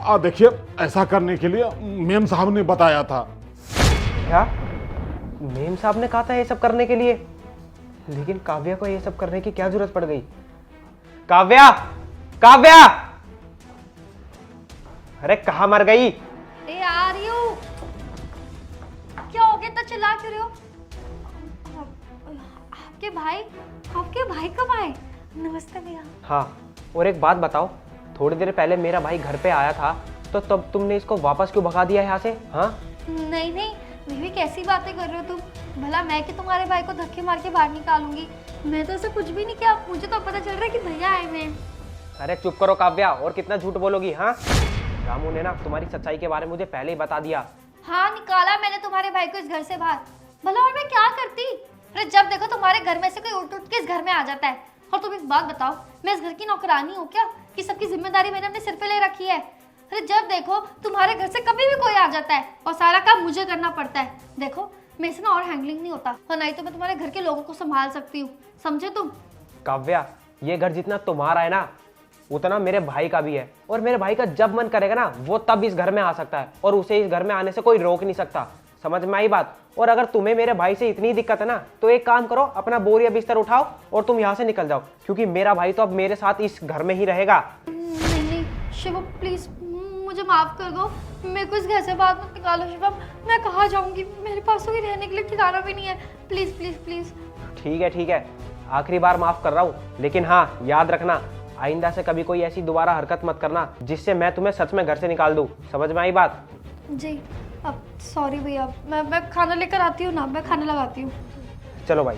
देखिए, ऐसा करने के लिए मेम साहब ने बताया था। क्या मेम साहब ने कहा था ये सब करने के लिए? लेकिन काव्या को ये सब करने की क्या जरूरत पड़ गई? काव्या, काव्या, अरे कहाँ मर गई? ए आ रही हूँ। क्या हो गया, तो चिल्ला क्यों रहे हो? आपके भाई कब आए? नमस्ते भैया। हाँ, और एक बात बताओ, थोड़ी देर पहले मेरा भाई घर पे आया था, तो तब तुमने इसको वापस क्यों भगा दिया यहाँ से? हाँ नहीं नहीं, बीवी कैसी बातें कर रहे हो तुम? भला मैं कि तुम्हारे भाई को धक्के मार के बाहर निकालूंगी? मैं तो ऐसा कुछ भी नहीं किया। मुझे तो पता चल रहा है कि भैया आए हुए हैं। अरे चुप करो काव्या, और कितना झूठ बोलोगी? हाँ, रामू ने ना तुम्हारी सच्चाई के बारे में मुझे पहले ही बता दिया। हाँ, निकाला मैंने तुम्हारे भाई को इस घर से बाहर। भला और मैं क्या करती? अरे जब देखो तुम्हारे घर में से कोई उठ उठ के इस घर में आ जाता है। और तुम एक बात बताओ, मैं इस घर की नौकरानी हूँ क्या कि सबकी जिम्मेदारी मैंने अपने सिर पे ले रखी है? अरे जब देखो तुम्हारे घर से कभी भी कोई आ जाता है और सारा काम मुझे करना पड़ता है। देखो मेरे से ना और हैंडलिंग नहीं होता, और नहीं तो मैं तुम्हारे घर के लोगों को संभाल सकती हूँ, समझे तुम? काव्या, ये घर जितना तुम्हारा है ना, उतना मेरे भाई का भी है। और मेरे भाई का जब मन करेगा ना, वो तब इस घर में आ सकता है, और उसे इस घर में आने से कोई रोक नहीं सकता। समझ में आई बात? और अगर तुम्हें मेरे भाई से इतनी दिक्कत है ना, तो एक काम करो, अपना बोरिया बिस्तर उठाओ और तुम यहाँ से निकल जाओ, क्योंकि मेरा भाई तो अब मेरे साथ इस घर में ही रहेगा। नहीं नहीं शिवम, प्लीज मुझे माफ कर दो। मेरे को इस घर से बाहर मत निकालो शिवम। मैं कहाँ जाऊंगी? मेरे पास तो कोई रहने के लिए ठिकाना भी नहीं है। Please please please. ठीक है, आखिरी बार माफ कर रहा हूँ, लेकिन हाँ याद रखना, आइंदा से कभी कोई ऐसी दोबारा हरकत मत करना जिससे मैं तुम्हें सच में घर से निकाल दूँ। समझ में आई बात? जी, अब सॉरी भैया। मैं खाना लेकर आती हूँ ना, मैं खाना लगाती हूँ। चलो भाई।